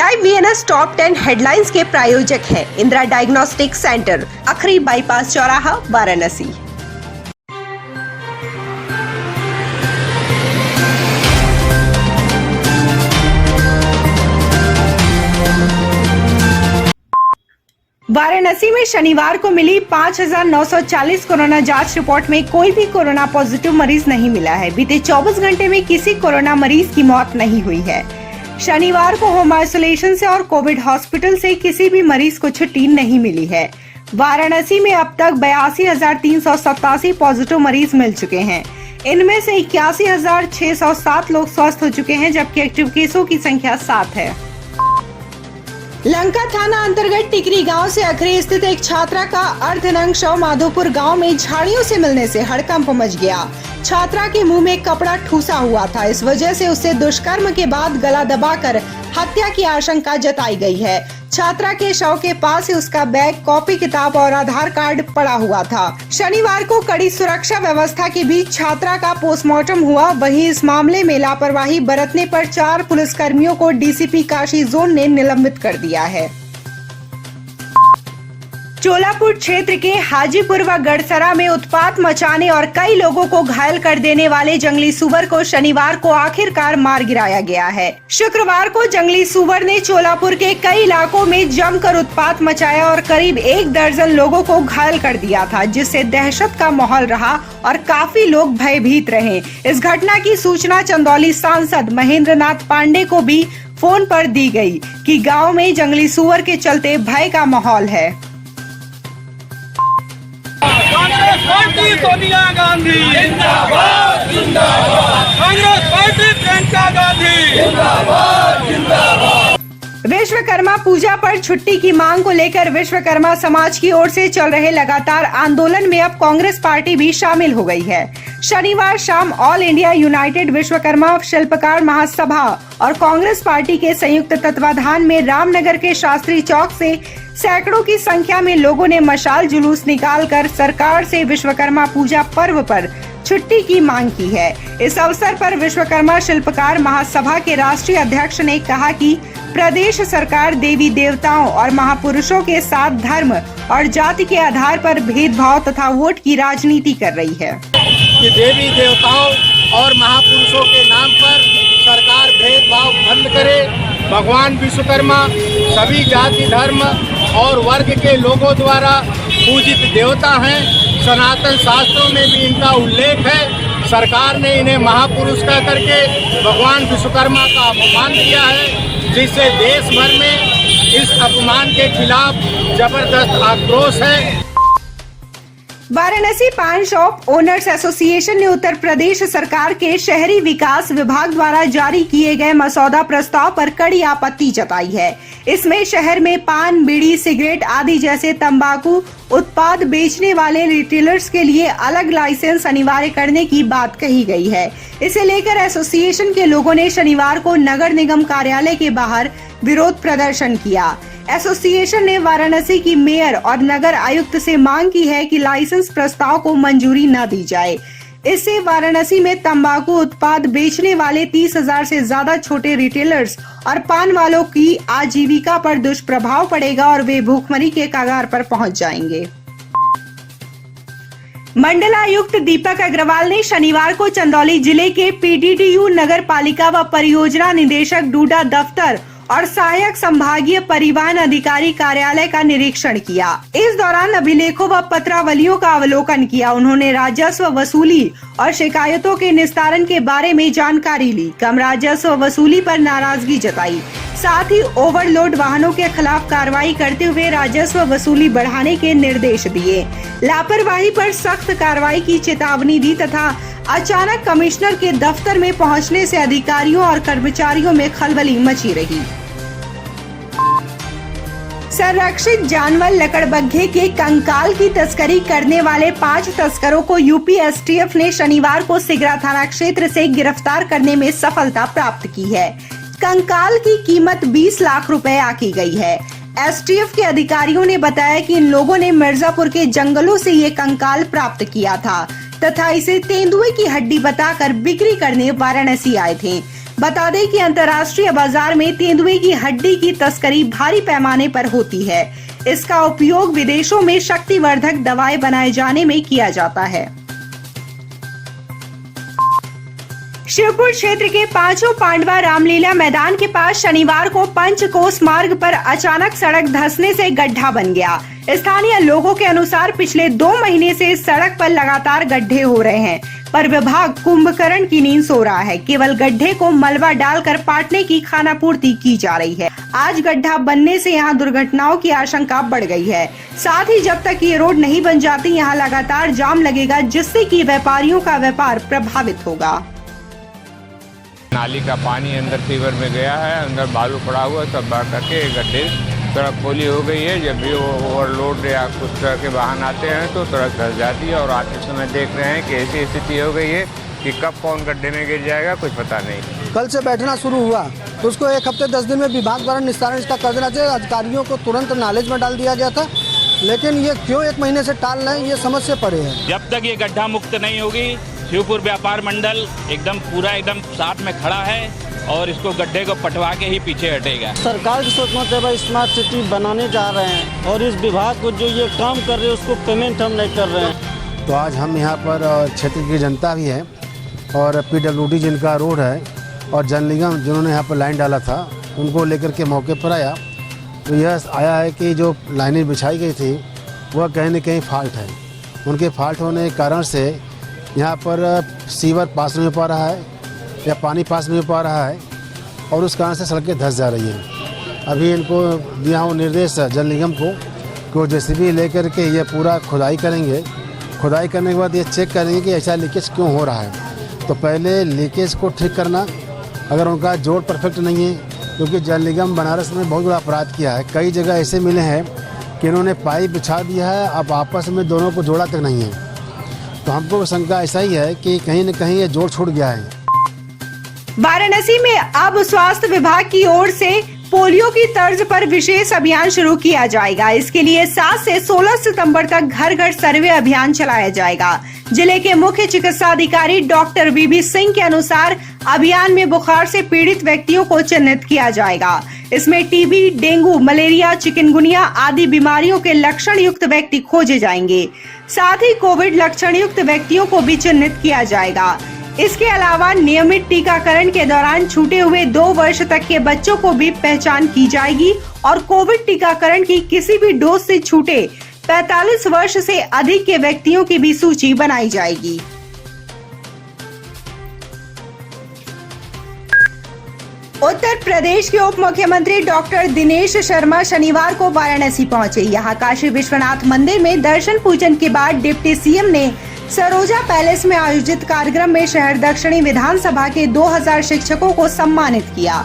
Live VNS top 10 headlines के प्रायोजक है इंदिरा डायग्नोस्टिक सेंटर, अखरी बाईपास चौराहा, वाराणसी। वाराणसी में शनिवार को मिली 5,940 कोरोना जांच रिपोर्ट में कोई भी कोरोना पॉजिटिव मरीज नहीं मिला है। बीते 24 घंटे में किसी कोरोना मरीज की मौत नहीं हुई है। शनिवार को होम आइसोलेशन से और कोविड हॉस्पिटल से किसी भी मरीज को छुट्टी नहीं मिली है। वाराणसी में अब तक 82,387 पॉजिटिव मरीज मिल चुके हैं। इनमें से 81,607 लोग स्वस्थ हो चुके हैं, जबकि एक्टिव केसों की संख्या 7 है। लंका थाना अंतर्गत टिकरी गांव से अखरी स्थित एक छात्रा का अर्धनग्न शव माधोपुर गांव में झाड़ियों से मिलने से हड़कंप मच गया। छात्रा के मुंह में कपड़ा ठूसा हुआ था। इस वजह से उसे दुष्कर्म के बाद गला दबाकर हत्या की आशंका जताई गई है। छात्रा के शव के पास ही उसका बैग, कॉपी किताब और आधार कार्ड पड़ा हुआ था। शनिवार को कड़ी सुरक्षा व्यवस्था के बीच छात्रा का पोस्टमार्टम हुआ। वहीं इस मामले में लापरवाही बरतने पर 4 पुलिसकर्मियों को डीसीपी काशी जोन ने निलंबित कर दिया है। चोलापुर क्षेत्र के हाजीपुर व गढ़सरा में उत्पात मचाने और कई लोगों को घायल कर देने वाले जंगली सुअर को शनिवार को आखिरकार मार गिराया गया है। शुक्रवार को जंगली सुअर ने चोलापुर के कई इलाकों में जमकर उत्पात मचाया और करीब 1 दर्जन लोगों को घायल कर दिया था, जिससे दहशत का माहौल रहा और काफी लोग भयभीत रहे। इस घटना की सूचना चंदौली सांसद महेंद्र नाथ पांडे को भी फोन पर दी गई कि गाँव में जंगली सुअर के चलते भय का माहौल है। कांग्रेस पार्टी सोनिया गांधी जिंदाबाद जिंदाबाद, कांग्रेस पार्टी प्रियंका गांधी जिंदाबाद जिंदाबाद। विश्वकर्मा पूजा पर छुट्टी की मांग को लेकर विश्वकर्मा समाज की ओर से चल रहे लगातार आंदोलन में अब कांग्रेस पार्टी भी शामिल हो गई है। शनिवार शाम ऑल इंडिया यूनाइटेड विश्वकर्मा शिल्पकार महासभा और कांग्रेस पार्टी के संयुक्त तत्वाधान में रामनगर के शास्त्री चौक से सैकड़ों की संख्या में लोगों ने मशाल जुलूस निकालकर सरकार से विश्वकर्मा पूजा पर्व पर छुट्टी की मांग की है। इस अवसर पर विश्वकर्मा शिल्पकार महासभा के राष्ट्रीय अध्यक्ष ने कहा कि प्रदेश सरकार देवी देवताओं और महापुरुषों के साथ धर्म और जाति के आधार पर भेदभाव तथा वोट की राजनीति कर रही है। कि देवी देवताओं और महापुरुषों के नाम पर सरकार भेदभाव बंद करे। भगवान विश्वकर्मा सभी जाति, धर्म और वर्ग के लोगों द्वारा पूजित देवता हैं। सनातन शास्त्रों में भी इनका उल्लेख है। सरकार ने इन्हें महापुरुष कह करके भगवान विश्वकर्मा का अपमान किया है, जिससे देश भर में इस अपमान के खिलाफ जबरदस्त आक्रोश है। वाराणसी पान शॉप ओनर्स एसोसिएशन ने उत्तर प्रदेश सरकार के शहरी विकास विभाग द्वारा जारी किए गए मसौदा प्रस्ताव पर कड़ी आपत्ति जताई है। इसमें शहर में पान, बीड़ी, सिगरेट आदि जैसे तंबाकू उत्पाद बेचने वाले रिटेलर्स के लिए अलग लाइसेंस अनिवार्य करने की बात कही गई है। इसे लेकर एसोसिएशन के लोगों ने शनिवार को नगर निगम कार्यालय के बाहर विरोध प्रदर्शन किया। एसोसिएशन ने वाराणसी की मेयर और नगर आयुक्त से मांग की है कि लाइसेंस प्रस्ताव को मंजूरी न दी जाए। इससे वाराणसी में तंबाकू उत्पाद बेचने वाले 30,000 से ज्यादा छोटे रिटेलर्स और पान वालों की आजीविका पर दुष्प्रभाव पड़ेगा और वे भूखमरी के कगार पर पहुंच जाएंगे। मंडलायुक्त दीपक अग्रवाल ने शनिवार को चंदौली जिले के पीडीडीयू नगर पालिका व परियोजना निदेशक डूडा दफ्तर और सहायक संभागीय परिवहन अधिकारी कार्यालय का निरीक्षण किया। इस दौरान अभिलेखों व पत्रावलियों का अवलोकन किया। उन्होंने राजस्व वसूली और शिकायतों के निस्तारण के बारे में जानकारी ली। कम राजस्व वसूली पर नाराजगी जताई। साथ ही ओवरलोड वाहनों के खिलाफ कार्रवाई करते हुए राजस्व वसूली बढ़ाने के निर्देश दिए। लापरवाही पर सख्त कार्रवाई की चेतावनी दी तथा अचानक कमिश्नर के दफ्तर में पहुंचने से अधिकारियों और कर्मचारियों में खलबली मची रही। संरक्षित जानवर लकड़बग्घे के कंकाल की तस्करी करने वाले 5 तस्करों को यूपी एसटीएफ ने शनिवार को सिगरा थाना क्षेत्र से गिरफ्तार करने में सफलता प्राप्त की है। कंकाल की कीमत 20 लाख रुपए आकी गई है। एसटीएफ के अधिकारियों ने बताया कि इन लोगों ने मिर्जापुर के जंगलों से ये कंकाल प्राप्त किया था तथा इसे तेंदुए की हड्डी बताकर बिक्री करने वाराणसी आए थे। बता दें कि अंतर्राष्ट्रीय बाजार में तेंदुए की हड्डी की तस्करी भारी पैमाने पर होती है। इसका उपयोग विदेशों में शक्तिवर्धक दवाएं बनाए जाने में किया जाता है। शिवपुर क्षेत्र के पांचों पांडवा रामलीला मैदान के पास शनिवार को पंचकोस मार्ग पर अचानक सड़क धंसने से गड्ढा बन गया। स्थानीय लोगों के अनुसार पिछले 2 महीने से इस सड़क पर लगातार गड्ढे हो रहे हैं, पर विभाग कुंभकर्ण की नींद सो रहा है। केवल गड्ढे को मलबा डालकर पाटने की खानापूर्ति की जा रही है। आज गड्ढा बनने से यहां दुर्घटनाओं की आशंका बढ़ गई है। साथ ही जब तक ये रोड नहीं बन जाती यहां लगातार जाम लगेगा, जिससे कि व्यापारियों का व्यापार प्रभावित होगा। नाली का पानी अंदर सीवर में गया है, अंदर बालू पड़ा हुआ, सब भर करके गड्ढे, सड़क खोली हो गई है। जब भी वो ओवरलोड या कुछ तरह के वाहन आते हैं तो सड़क धंस जाती है और आते समय देख रहे हैं कि ऐसी स्थिति हो गई है कि कब कौन गड्ढे में गिर जाएगा कुछ पता नहीं। कल से बैठना शुरू हुआ तो उसको 1 हफ्ते 10 दिन में विभाग द्वारा निस्तारण इसका कर देना चाहिए। अधिकारियों को तुरंत नॉलेज में डाल दिया गया था, लेकिन ये क्यों 1 महीने से टाल रहे हैं, ये समझ से परे है। जब तक ये गड्ढा मुक्त नहीं होगी, शिवपुर व्यापार मंडल एकदम साथ में खड़ा है और इसको गड्ढे को पटवा के ही पीछे हटेगा। सरकार की सोचना चाहिए भाई, स्मार्ट सिटी बनाने जा रहे हैं और इस विभाग को जो ये काम कर रहे हैं उसको पेमेंट हम नहीं कर रहे हैं। तो आज हम यहाँ पर क्षेत्र की जनता भी है और PWD जिनका रोड है और जल निगम जिन्होंने यहाँ पर लाइन डाला था उनको लेकर के मौके पर आया तो यह आया है कि जो लाइनें बिछाई गई थी वह कहीं न कहीं फॉल्ट है। उनके फॉल्ट होने के कारण से यहाँ पर सीवर पास नहीं हो पा रहा है या पानी पास नहीं हो पा रहा है और उस कारण से सड़कें धंस जा रही हैं। अभी इनको दिया हूँ निर्देश जल निगम को कि वो JCB लेकर के ये पूरा खुदाई करेंगे। खुदाई करने के बाद ये चेक करेंगे कि ऐसा लीकेज क्यों हो रहा है। तो पहले लीकेज को ठीक करना, अगर उनका जोड़ परफेक्ट नहीं है, क्योंकि जल निगम बनारस में बहुत बड़ा अपराध किया है। कई जगह ऐसे मिले हैं कि इन्होंने पाइप बिछा दिया है, अब आपस में दोनों को जोड़ा तक नहीं है। तो हमको शंका ऐसा ही है कि कहीं न कहीं ये जोड़ छूट गया है। वाराणसी में अब स्वास्थ्य विभाग की ओर से पोलियो की तर्ज पर विशेष अभियान शुरू किया जाएगा। इसके लिए 7 से 16 सितंबर तक घर घर सर्वे अभियान चलाया जाएगा। जिले के मुख्य चिकित्सा अधिकारी डॉक्टर VB सिंह के अनुसार अभियान में बुखार से पीड़ित व्यक्तियों को चिन्हित किया जाएगा। इसमें TB, डेंगू, मलेरिया, चिकनगुनिया आदि बीमारियों के लक्षण युक्त व्यक्ति खोजे जाएंगे। साथ ही कोविड लक्षण युक्त व्यक्तियों को भी चिन्हित किया जाएगा। इसके अलावा नियमित टीकाकरण के दौरान छूटे हुए 2 वर्ष तक के बच्चों को भी पहचान की जाएगी और कोविड टीकाकरण की किसी भी डोज से छूटे 45 वर्ष से अधिक के व्यक्तियों की भी सूची बनाई जाएगी। उत्तर प्रदेश के उप मुख्यमंत्री डॉक्टर दिनेश शर्मा शनिवार को वाराणसी पहुंचे। यहां काशी विश्वनाथ मंदिर में दर्शन पूजन के बाद डिप्टी CM ने सरोजा पैलेस में आयोजित कार्यक्रम में शहर दक्षिणी विधानसभा के 2000 शिक्षकों को सम्मानित किया।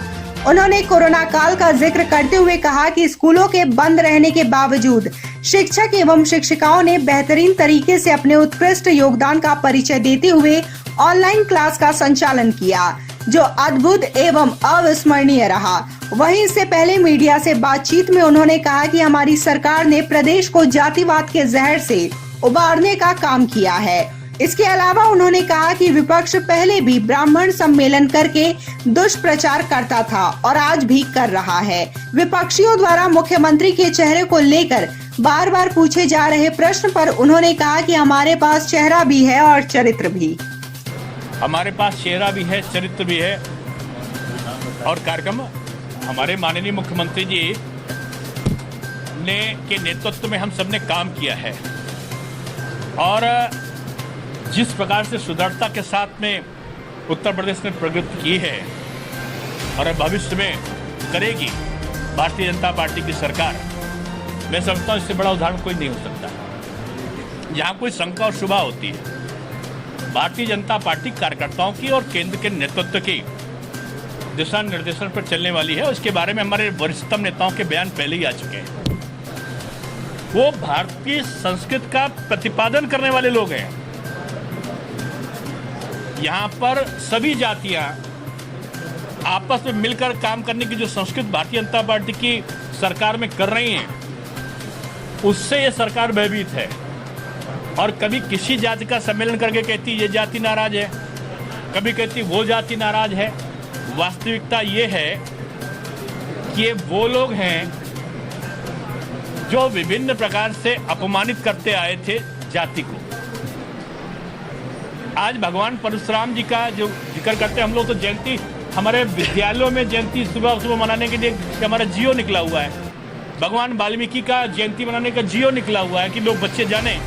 उन्होंने कोरोना काल का जिक्र करते हुए कहा कि स्कूलों के बंद रहने के बावजूद शिक्षक एवं शिक्षिकाओं ने बेहतरीन तरीके से अपने उत्कृष्ट योगदान का परिचय देते हुए ऑनलाइन क्लास का संचालन किया, जो अद्भुत एवं अविस्मरणीय रहा। वहीं इससे पहले मीडिया से बातचीत में उन्होंने कहा कि हमारी सरकार ने प्रदेश को जातिवाद के जहर से उबारने का काम किया है। इसके अलावा उन्होंने कहा कि विपक्ष पहले भी ब्राह्मण सम्मेलन करके दुष्प्रचार करता था और आज भी कर रहा है। विपक्षियों द्वारा मुख्यमंत्री के चेहरे को लेकर बार बार पूछे जा रहे प्रश्न पर उन्होंने कहा कि हमारे पास चेहरा भी है और चरित्र भी। हमारे पास चेहरा भी है, चरित्र भी है और कार्यक्रम हमारे माननीय मुख्यमंत्री जी ने के नेतृत्व में हम सबने काम किया है और जिस प्रकार से सुदृढ़ता के साथ में उत्तर प्रदेश ने प्रगति की है और भविष्य में करेगी भारतीय जनता पार्टी की सरकार, मैं समझता हूँ इससे बड़ा उदाहरण कोई नहीं हो सकता। जहाँ कोई शंका और शुभा होती है, भारतीय जनता पार्टी कार्यकर्ताओं की और केंद्र के नेतृत्व की दिशा निर्देशन पर चलने वाली है। उसके बारे में हमारे वरिष्ठतम नेताओं के बयान पहले ही आ चुके हैं। वो भारतीय संस्कृति का प्रतिपादन करने वाले लोग हैं। यहाँ पर सभी जातियां आपस में मिलकर काम करने की जो संस्कृति भारतीय जनता पार्टी की सरकार में कर रही हैं, उससे ये सरकार भयभीत है। और कभी किसी जाति का सम्मेलन करके कहती ये जाति नाराज है, कभी कहती वो जाति नाराज है। वास्तविकता ये है कि ये वो लोग हैं जो विभिन्न प्रकार से अपमानित करते आए थे जाति को। आज भगवान परशुराम जी का जो जिक्र करते हैं हम लोग, तो जयंती हमारे विद्यालयों में जयंती सुबह सुबह मनाने के लिए हमारा जियो निकला हुआ है। भगवान वाल्मीकि का जयंती मनाने का जियो निकला हुआ है कि लोग बच्चे जाने